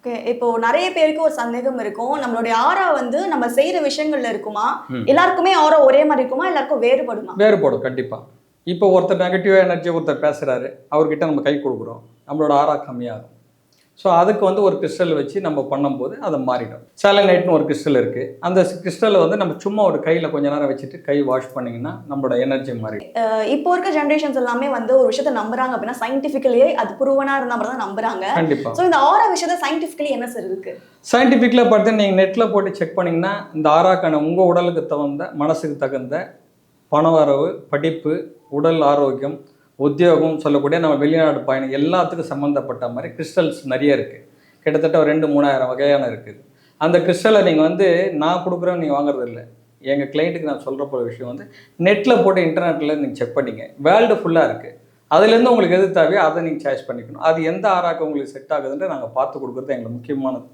Okay. இப்போ நெறைய பேருக்கு ஒரு சந்தேகம் இருக்கும். நம்மளுடைய ஆரா வந்து நம்ம செய்ற விஷயங்கள்ல இருக்குமா? எல்லாருக்குமே ஆரா ஒரே மாரி இருக்குமா? எல்லாருக்கும் வேறுபடுமா? வேறுபடும் கண்டிப்பா. இப்போ ஒருத்தர் நெகட்டிவ் எனர்ஜி ஒருத்தர் பேசுறாரு. அவர்கிட்ட நம்ம கை குடுக்குறோம். நம்மளோட ஆரா கம்மியாகும். ஸோ அதுக்கு வந்து ஒரு கிறிஸ்டல் வச்சு நம்ம பண்ணும்போது அது மாறிடும். செலனைட்னு ஒரு கிறிஸ்டல் இருக்கு. அந்த கிறிஸ்டல வந்து நம்ம சும்மா ஒரு கையில கொஞ்ச நேரம் வச்சுட்டு கை வாஷ் பண்ணீங்கன்னா நம்மளோட எனர்ஜி மாறிடும். இப்போ இருக்க ஜெனரேஷன்ஸ் எல்லாமே வந்து ஒரு விஷயத்த நம்புறாங்க அப்படின்னா, சயின்டிஃபிக்கலியே அது ப்ரூவனா இருந்தா மட்டும் தான் நம்புறாங்க. கண்டிப்பா. சோ இந்த ஆரா விஷயத்த சயின்டிஃபிக்கலி என்ன சார் இருக்கு? சயின்டிஃபிக்கலா பார்த்து நீங்க நெட்ல போட்டு செக் பண்ணீங்கன்னா, இந்த ஆராக்கான உங்க உடலுக்கு தகுந்த, மனசுக்கு தகுந்த பணவரவு, படிப்பு, உடல் ஆரோக்கியம், உத்தியோகம் சொல்லக்கூடிய நம்ம வெளிநாடு பயணம் எல்லாத்துக்கும் சம்மந்தப்பட்ட மாதிரி கிறிஸ்டல்ஸ் நிறைய இருக்குது. கிட்டத்தட்ட ஒரு 2-3000 வகையான இருக்குது. அந்த கிறிஸ்டலை நீங்கள் வந்து நான் கொடுக்குறேன்னு நீங்கள் வாங்குறது இல்லை. எங்கள் கிளைண்ட்டுக்கு நான் சொல்கிற போகிற விஷயம் வந்து நெட்டில் போட்டு இன்டர்நெட்டில் நீங்கள் செக் பண்ணிங்க. வேர்ல்டு ஃபுல்லாக இருக்குது. அதுலேருந்து உங்களுக்கு எது தேவையோ அதை நீங்கள் சாய்ஸ் பண்ணிக்கணும். அது எந்த ஆராக்கு உங்களுக்கு செட் ஆகுதுன்ட்டு நாங்கள் பார்த்து கொடுக்குறது எங்களுக்கு முக்கியமானது.